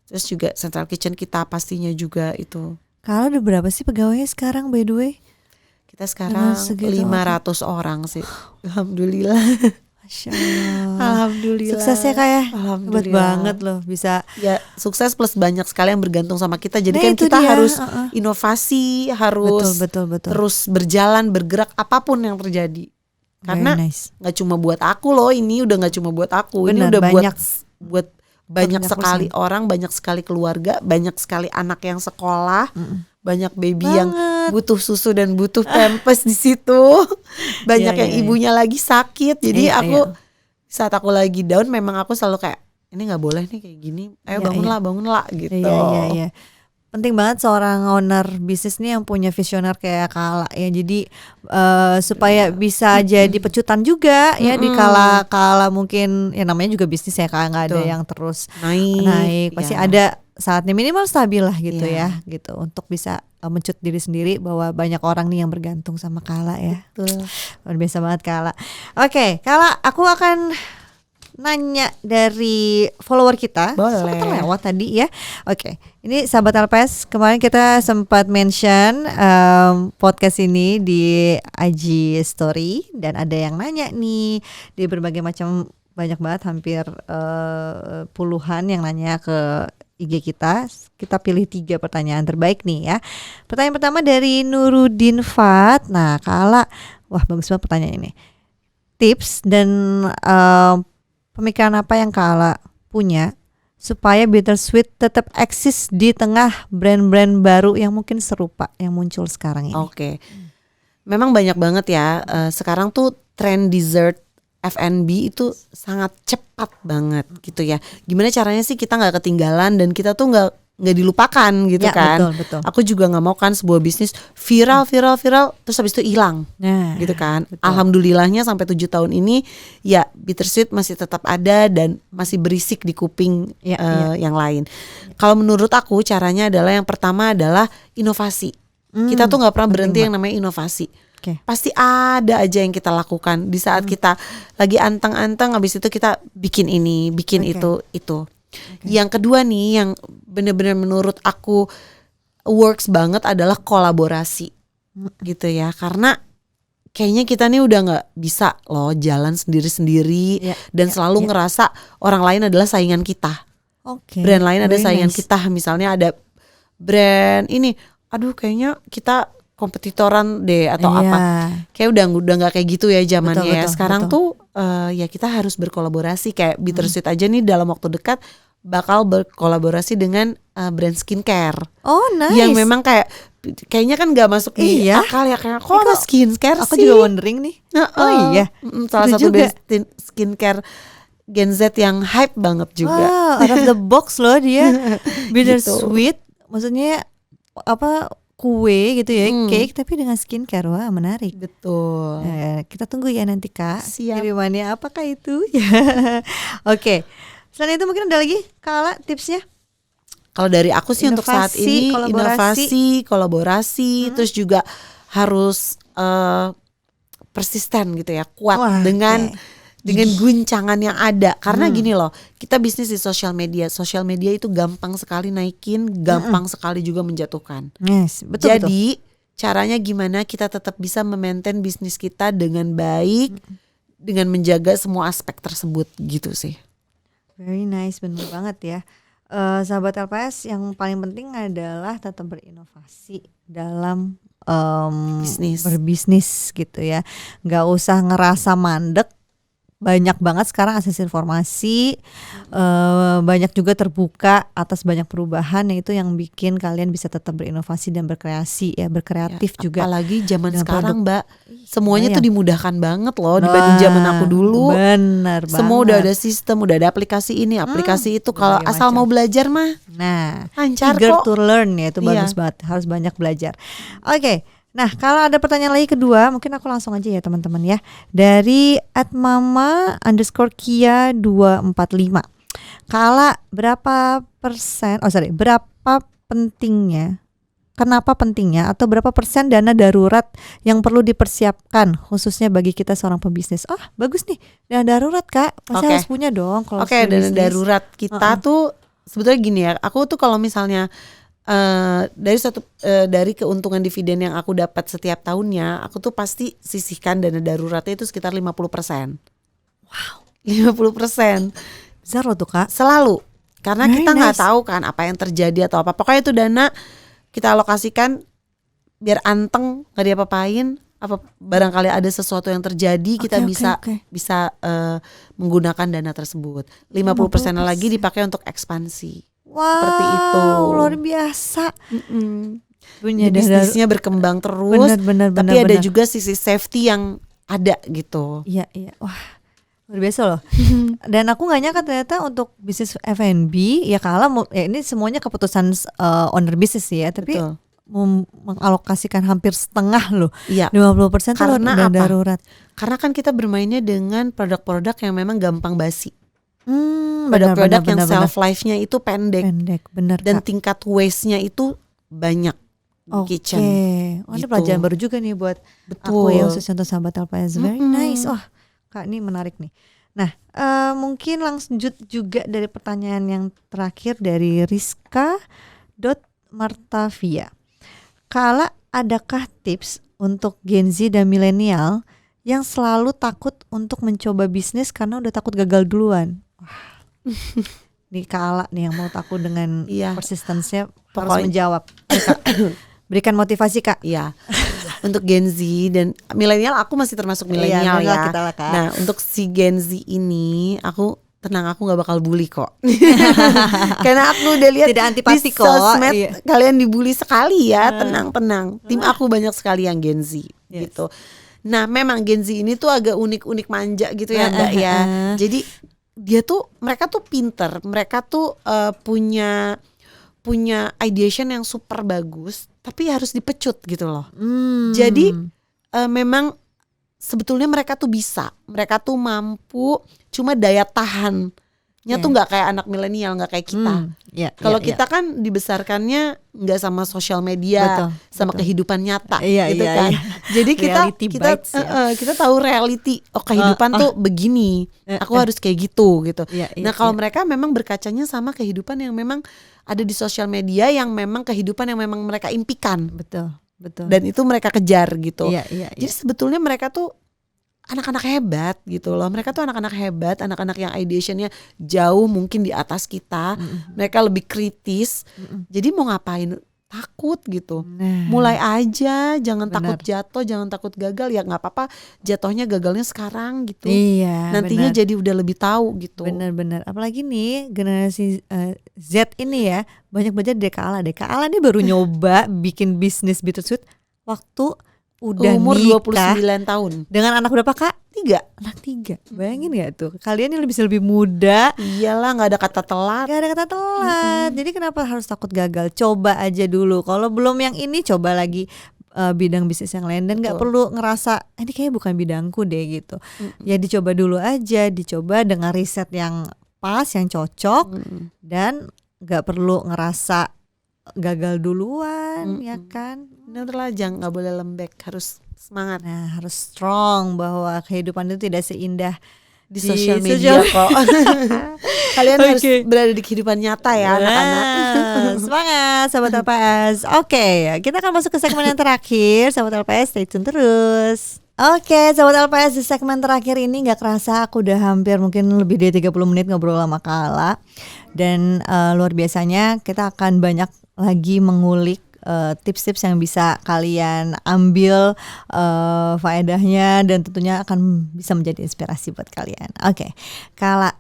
Terus juga central kitchen kita pastinya juga itu. Kalau ada berapa sih pegawainya sekarang by the way? Kita sekarang 500 orang sih. Alhamdulillah. Masya Allah. Alhamdulillah. Suksesnya kayak Alhamdulillah. hebat banget loh bisa. Ya sukses plus banyak sekali yang bergantung sama kita. Jadi kan itu kita dia. harus inovasi, harus betul. terus berjalan, bergerak apapun yang terjadi. Karena nggak cuma buat aku loh, ini udah nggak cuma buat aku, Bener, ini udah banyak, buat banyak sekali orang, banyak sekali keluarga, banyak sekali anak yang sekolah, banyak baby yang butuh susu dan butuh pampers di situ, banyak yang ibunya lagi sakit. Jadi aku saat aku lagi down, memang aku selalu kayak ini nggak boleh nih kayak gini, ayo bangunlah gitu. Iya. Penting banget seorang owner bisnis nih yang punya visioner kayak Kak Ala ya. Jadi supaya bisa jadi pecutan juga ya di kala mungkin ya namanya juga bisnis ya Kak, nggak ada yang terus naik. Pasti ada saatnya minimal stabil lah gitu ya gitu untuk bisa mencut diri sendiri bahwa banyak orang nih yang bergantung sama Kak Ala ya. Luar biasa banget Kak Ala. Oke, Kak Ala, aku akan nanya dari follower kita. Boleh. Terlewat tadi ya. Oke, ini sahabat LPS, kemarin kita sempat mention podcast ini di IG Story dan ada yang nanya nih di berbagai macam, banyak banget, hampir puluhan yang nanya ke IG kita. Kita pilih 3 pertanyaan terbaik nih ya. Pertanyaan pertama dari Nurudin Fat. Nah, Kak Ala, wah bagus banget pertanyaan ini. Tips dan pemikiran apa yang Kak Ala punya supaya Bittersweet tetap eksis di tengah brand-brand baru yang mungkin serupa yang muncul sekarang ini? Oke. Memang banyak banget ya. Sekarang tuh tren dessert F&B itu sangat cepat banget gitu ya. Gimana caranya sih kita nggak ketinggalan dan kita tuh nggak dilupakan gitu ya, kan. Betul. Aku juga nggak mau kan sebuah bisnis viral terus habis itu hilang gitu kan. Betul. Alhamdulillahnya sampai 7 tahun ini ya Bittersweet masih tetap ada dan masih berisik di kuping yang lain. Kalau menurut aku caranya adalah yang pertama adalah inovasi. Kita tuh nggak pernah berhenti yang namanya inovasi. Pasti ada aja yang kita lakukan di saat kita lagi anteng-anteng, habis itu kita bikin ini, bikin itu. Yang kedua nih yang benar-benar menurut aku works banget adalah kolaborasi gitu ya, karena kayaknya kita nih udah nggak bisa loh jalan sendiri-sendiri dan selalu ngerasa orang lain adalah saingan kita. Brand lain ada saingan kita, misalnya ada brand ini, aduh kayaknya kita kompetitoran deh atau apa. Kayak udah nggak kayak gitu ya zamannya ya. Sekarang tuh ya kita harus berkolaborasi. Kayak Bittersweet aja nih dalam waktu dekat bakal berkolaborasi dengan brand skincare. Oh nice. Yang memang kayaknya kan gak masuk di akal ya, kayak kok ada skincare aku sih. juga wondering nih. Oh iya. Salah Itu satu brand skincare Gen Z yang hype banget juga. Wow, out of the box loh dia. Bitter Gitu. sweet, maksudnya apa, kue gitu ya, cake tapi dengan skincare. Wah, menarik. Betul. Kita tunggu ya nanti Kak. Siap. Kirimannya apakah itu? Oke. Selain itu mungkin ada lagi Kala tipsnya? Kalau dari aku sih untuk saat ini kolaborasi, terus juga harus persisten gitu ya, kuat dengan guncangan yang ada. Karena gini loh, kita bisnis di sosial media itu gampang sekali naikin, gampang sekali juga menjatuhkan. Yes, betul. Jadi caranya gimana kita tetap bisa memaintain bisnis kita dengan baik, dengan menjaga semua aspek tersebut gitu sih. Very nice, benar banget ya. Sahabat LPS, yang paling penting adalah tetap berinovasi dalam berbisnis gitu ya. Nggak usah ngerasa mandek. Banyak banget sekarang akses informasi, banyak juga terbuka atas banyak perubahan, yang itu yang bikin kalian bisa tetap berinovasi dan berkreasi ya, berkreatif juga. Apalagi zaman sekarang Mbak, semuanya tuh dimudahkan banget loh dibanding zaman aku dulu. Bener banget. Semua udah ada sistem, udah ada aplikasi ini, aplikasi itu. Kalau asal mau belajar mah, lancar eager kok. to learn ya, itu bagus banget. Harus banyak belajar. Oke. Nah, kalau ada pertanyaan lagi kedua, mungkin aku langsung aja ya teman-teman ya. Dari @mama_kia245. Kala, berapa pentingnya, kenapa pentingnya atau berapa persen dana darurat yang perlu dipersiapkan khususnya bagi kita seorang pebisnis? Bagus nih, dana darurat Kak, pasti harus punya dong kalau dana darurat kita tuh sebetulnya gini ya. Aku tuh kalau misalnya dari keuntungan dividen yang aku dapat setiap tahunnya, aku tuh pasti sisihkan dana daruratnya itu sekitar 50%. Wow, 50%. besar loh tuh Kak. Selalu. Karena kita nggak tahu kan apa yang terjadi atau apa. Pokoknya itu dana kita alokasikan biar anteng, nggak diapa-apain. Apa barangkali ada sesuatu yang terjadi, kita bisa menggunakan dana tersebut. 50% lagi dipakai untuk ekspansi. Wow, seperti itu. Luar biasa. Punya bisnisnya berkembang terus. Tapi ada juga sisi safety yang ada gitu. Iya. Wah, luar biasa loh. Dan aku nggak nyangka ternyata untuk bisnis F&B ya ini semuanya keputusan owner bisnis ya. Tapi mengalokasikan hampir setengah loh. 50% itu dana darurat. Karena kan kita bermainnya dengan produk-produk yang memang gampang basi. Produk-produk yang shelf life-nya itu pendek, benar. Dan tingkat waste-nya itu banyak di kitchen. Ada pelajaran baru juga nih buat aku ya, khususnya untuk sahabat LPS. Very nice. Wah, Kak, ini menarik nih. Nah, mungkin langsung juga dari pertanyaan yang terakhir dari Rizka.Martavia. Kala, adakah tips untuk Gen Z dan milenial yang selalu takut untuk mencoba bisnis karena udah takut gagal duluan? Wah, nih Kala nih yang mau takut dengan persistensinya harus menjawab. Berikan motivasi Kak. Iya. Untuk Gen Z dan milenial, aku masih termasuk milenial ya. Nah, untuk si Gen Z ini aku nggak bakal bully kok. Karena aku udah lihat tidak antipati di sosmed kalian dibully sekali ya. Tenang. Tim aku banyak sekali yang Gen Z gitu. Nah, memang Gen Z ini tuh agak unik-unik manja gitu ya Mbak ya. Jadi mereka tuh pinter, mereka tuh punya ideation yang super bagus, tapi harus dipecut gitu loh. Jadi memang sebetulnya mereka tuh mereka tuh mampu, cuma daya tahannya tuh nggak kayak anak milenial, nggak kayak kita. Kalau kita kan dibesarkannya nggak sama sosial media, sama kehidupan nyata, gitu kan. Jadi kita tahu reality. Kehidupan tuh begini. Aku harus kayak gitu. Nah, kalau mereka memang berkacanya sama kehidupan yang memang ada di sosial media, yang memang kehidupan yang memang mereka impikan. Betul. Dan itu mereka kejar gitu. Jadi sebetulnya mereka tuh anak-anak hebat gitu loh. Mereka tuh anak-anak hebat, anak-anak yang ideationnya jauh mungkin di atas kita. Mereka lebih kritis. Jadi mau ngapain takut gitu. Nah, Mulai aja, jangan benar. takut jatuh, jangan takut gagal. Ya nggak apa-apa, jatuhnya gagalnya sekarang gitu. Iya, Nantinya benar. jadi udah lebih tahu gitu. Benar-benar. Apalagi nih generasi Z ini ya, banyak belajar dari Kak Ala deh. Kak Ala nih baru nyoba bikin bisnis Bittersweet waktu udah Umur nikah 29 tahun. dengan anak berapa Kak? 3. Anak 3. Bayangin gak tuh? Kalian ini lebih muda, Iyalah, nggak ada kata telat. gak ada kata telat. Jadi kenapa harus takut gagal? Coba aja dulu. Kalau belum yang ini, coba lagi bidang bisnis yang lain. Dan gak Betul. perlu ngerasa ini kayaknya bukan bidangku deh gitu. Ya dicoba dulu aja. Dicoba dengan riset yang pas, yang cocok. Dan gak perlu ngerasa gagal duluan, ya kan? Bener lah, jangan, nggak boleh lembek, harus semangat. Nah, harus strong bahwa kehidupan itu tidak seindah Di sosial media kok. Kalian harus berada di kehidupan nyata ya, anak-anak. Semangat Sobat LPS. Oke, kita akan masuk ke segmen yang terakhir. Sobat LPS, stay tune terus. Oke, Sobat LPS, di segmen terakhir ini gak kerasa aku udah hampir mungkin lebih dari 30 menit ngobrol sama Kak Ala. Dan luar biasanya kita akan banyak lagi mengulik tips-tips yang bisa kalian ambil faedahnya dan tentunya akan bisa menjadi inspirasi buat kalian. Oke, Kala,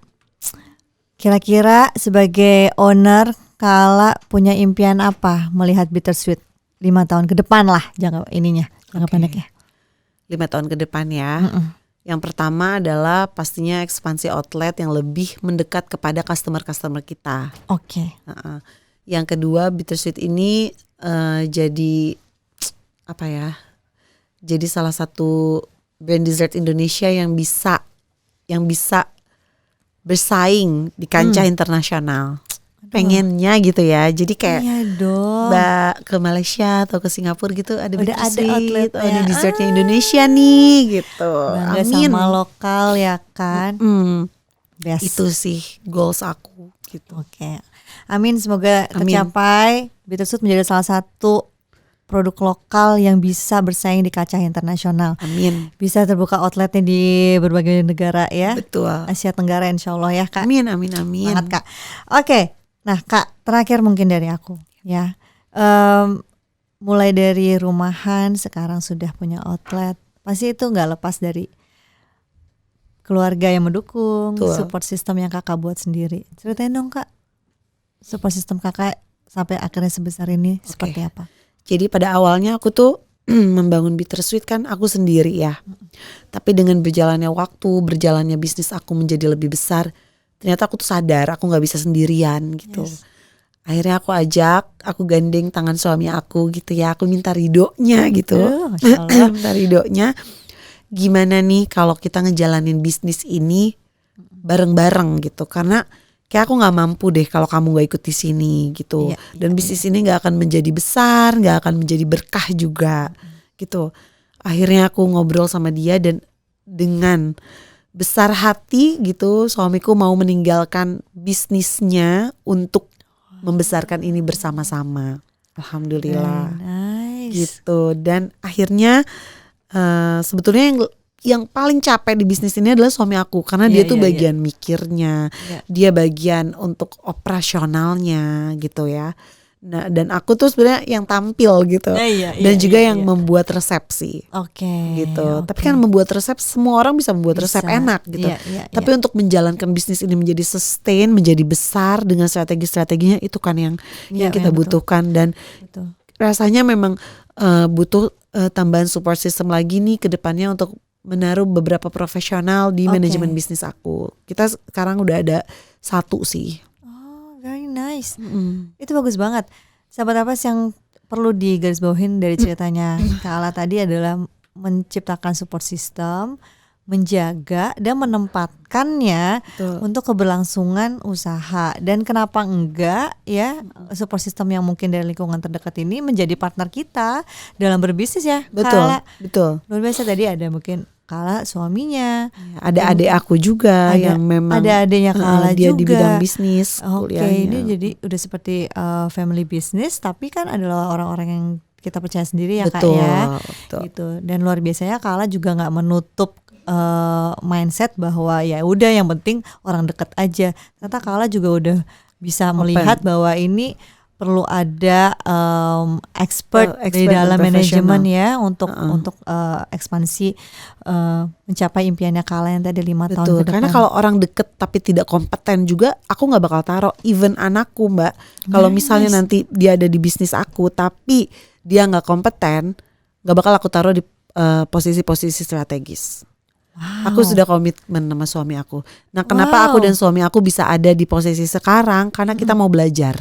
kira-kira sebagai owner, Kala punya impian apa melihat Bittersweet 5 tahun ke depan lah, jangka pendek ya. 5 tahun ke depan ya. Yang pertama adalah pastinya ekspansi outlet yang lebih mendekat kepada customer-customer kita. Oke. Yang kedua, Bittersweet ini jadi apa ya? Jadi salah satu brand dessert Indonesia yang bisa bersaing di kancah internasional. Pengennya gitu ya. Jadi kayak Iya dong. Mbak ke Malaysia atau ke Singapura gitu ada Udah ada Bittersweet, outletnya. ada dessertnya Indonesia nih gitu. Bangga Amin. sama lokal ya kan. Best. Itu sih goals aku gitu. Oke. Amin, semoga Amin. tercapai. Bittersweet menjadi salah satu produk lokal yang bisa bersaing di kancah internasional. Amin. Bisa terbuka outletnya di berbagai negara ya. Betul. Asia Tenggara insya Allah ya Kak. Amin. Semangat Kak. Oke, nah Kak, terakhir mungkin dari aku ya. Mulai dari rumahan sekarang sudah punya outlet. Pasti itu gak lepas dari keluarga yang mendukung, Betul. support system yang Kakak buat sendiri. Ceritain dong Kak, support system Kakak sampai akhirnya sebesar ini seperti apa? Jadi pada awalnya aku tuh membangun Bittersweet kan aku sendiri ya. Tapi dengan berjalannya waktu, berjalannya bisnis aku menjadi lebih besar, ternyata aku tuh sadar aku gak bisa sendirian gitu. Yes. Akhirnya aku gandeng tangan suami aku gitu ya. Aku minta ridonya gitu. Masya Allah. Minta ridonya. Gimana nih kalau kita ngejalanin bisnis ini bareng-bareng gitu. Karena kayak aku gak mampu deh kalau kamu gak ikut di sini gitu. Dan bisnis ini gak akan menjadi besar, gak akan menjadi berkah juga gitu. Akhirnya aku ngobrol sama dia dan dengan besar hati gitu suamiku mau meninggalkan bisnisnya untuk membesarkan ini bersama-sama. Alhamdulillah. Nice. Gitu. Dan akhirnya sebetulnya yang paling capek di bisnis ini adalah suami aku karena dia tuh bagian mikirnya, dia bagian untuk operasionalnya gitu ya. Nah, dan aku tuh sebenarnya yang tampil gitu, dan juga yang membuat resepsi, gitu. Tapi kan membuat resep semua orang bisa membuat resep enak gitu. Tapi untuk menjalankan bisnis ini menjadi sustain, menjadi besar dengan strategi-strateginya itu kan yang kita butuhkan dan rasanya memang butuh tambahan support system lagi nih ke depannya untuk menaruh beberapa profesional di manajemen bisnis aku. Kita sekarang udah ada 1 sih. Very nice. Itu bagus banget. Sahabat apa yang perlu digarisbawahin dari ceritanya Kak Ala tadi adalah menciptakan support system, menjaga dan menempatkannya untuk keberlangsungan usaha. Dan kenapa enggak ya support system yang mungkin dari lingkungan terdekat ini menjadi partner kita dalam berbisnis ya. Betul. Luar biasa tadi ada mungkin Kala suaminya, ada adik aku juga yang memang ada adiknya Kala dia juga di bidang bisnis. Ini jadi udah seperti family business, tapi kan adalah orang-orang yang kita percaya sendiri ya Kak ya. Gitu. Dan luar biasanya Kala juga nggak menutup mindset bahwa ya udah yang penting orang dekat aja. Ternyata Kala juga udah bisa melihat bahwa ini perlu ada expert di Expert dalam dan manajemen profesional. ya untuk ekspansi mencapai impiannya Kala yang tadi 5 tahun Betul, ke depan. karena kalau orang deket tapi tidak kompeten juga, aku nggak bakal taruh. Even anakku, Mbak, kalau misalnya nanti dia ada di bisnis aku, tapi dia nggak kompeten, nggak bakal aku taruh di posisi-posisi strategis. Aku sudah komitmen sama suami aku. Nah, kenapa aku dan suami aku bisa ada di posisi sekarang? Karena kita mau belajar.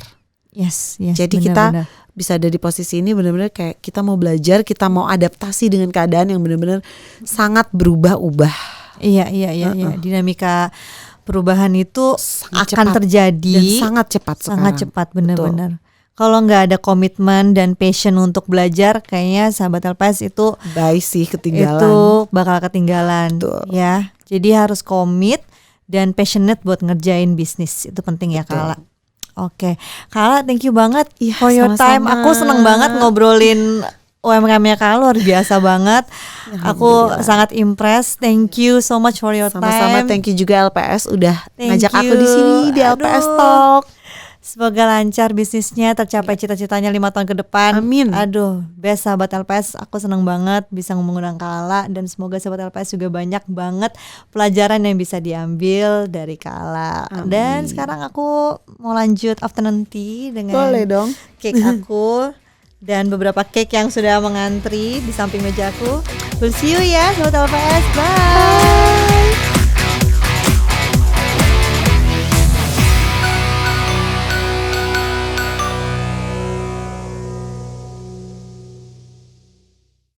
Yes, Jadi kita bisa ada di posisi ini benar-benar kayak kita mau belajar, kita mau adaptasi dengan keadaan yang benar-benar sangat berubah-ubah. Iya. Dinamika perubahan itu Sangat akan cepat. terjadi Dan sangat cepat sekarang. sangat cepat, benar-benar. Kalau nggak ada komitmen dan passion untuk belajar, kayaknya sahabat LPS itu Bye sih, ketinggalan. Itu bakal ketinggalan. Betul. Ya. Jadi harus komit dan passionate buat ngerjain bisnis. Itu penting ya, Kala. Oke. Kala, thank you banget for your time. Aku seneng banget ngobrolin UMKM-nya Kala, luar biasa banget. Aku sangat impressed. Thank you so much for your Sama-sama, time. thank you juga LPS udah Thank ngajak aku you. di sini di LPS Aduh. Talk. Semoga lancar bisnisnya, tercapai cita-citanya 5 tahun ke depan. Amin. Aduh, best sahabat LPS, aku senang banget bisa mengundang Kala, dan semoga sahabat LPS juga banyak banget pelajaran yang bisa diambil dari Kala. Amin. Dan sekarang aku mau lanjut afternoon tea dengan Boleh dong. cake aku dan beberapa cake yang sudah mengantri di samping meja aku. We'll see you ya sahabat LPS. Bye.